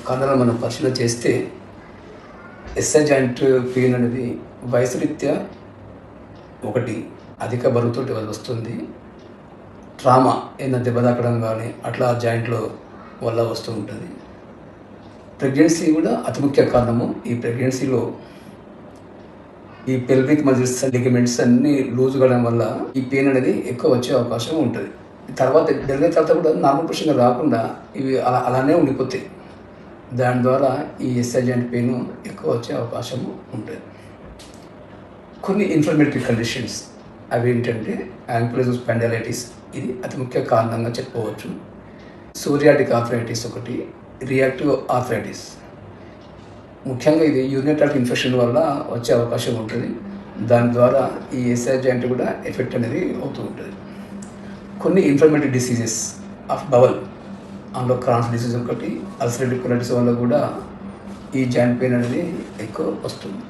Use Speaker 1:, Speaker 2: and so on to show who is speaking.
Speaker 1: కారణాలు మనం పరిశీలన చేస్తే ఎస్ఐ జాయింట్ పెయిన్ అనేది వయసు రీత్యా ఒకటి అధిక బరువుతోటి వస్తుంది, ట్రామా ఏదైనా దెబ్బ తాకడం కానీ అట్లా జాయింట్లో వల్ల వస్తూ ఉంటుంది. ప్రెగ్నెన్సీ కూడా అతి ముఖ్య కారణము. ఈ ప్రెగ్నెన్సీలో ఈ పెల్విక్ మజిల్స్ లిగమెంట్స్ అన్నీ లూజ్ కావడం వల్ల ఈ పెయిన్ అనేది ఎక్కువ వచ్చే అవకాశం ఉంటుంది. తర్వాత డెలివరీ తర్వాత కూడా నార్మల్ పొజిషన్గా రాకుండా ఇవి అలానే ఉండిపోతాయి. దాని ద్వారా ఈ ఎస్ఐ జాయింట్ పెయిన్ ఎక్కువ వచ్చే అవకాశం ఉంటుంది. కొన్ని ఇన్ఫ్లమేటరీ కండిషన్స్ అవి ఏంటంటే యాంక్లోజల్ స్పాండలైటిస్, ఇది అతి ముఖ్య కారణంగా చెప్పుకోవచ్చు. సోరియాటిక్ ఆర్థరైటిస్ ఒకటి, రియాక్టివ్ ఆర్థరైటిస్. ముఖ్యంగా ఇది యూరినరీ ట్రాక్ట్ ఇన్ఫెక్షన్ వల్ల వచ్చే అవకాశం ఉంటుంది. దాని ద్వారా ఈ ఎస్ఐ జాయింట్ కూడా ఎఫెక్ట్ అనేది అవుతూ ఉంటుంది. కొన్ని ఇన్ఫ్లమేటరీ డిసీజెస్ ఆఫ్ బవల్, అందులో క్రాన్స్ డిసీజ్ ఒకటి, అల్సరేటివ్ కొలైటిస్ వల్ల కూడా ఈ జాయింట్ పెయిన్ అనేది ఎక్కువ వస్తుంది.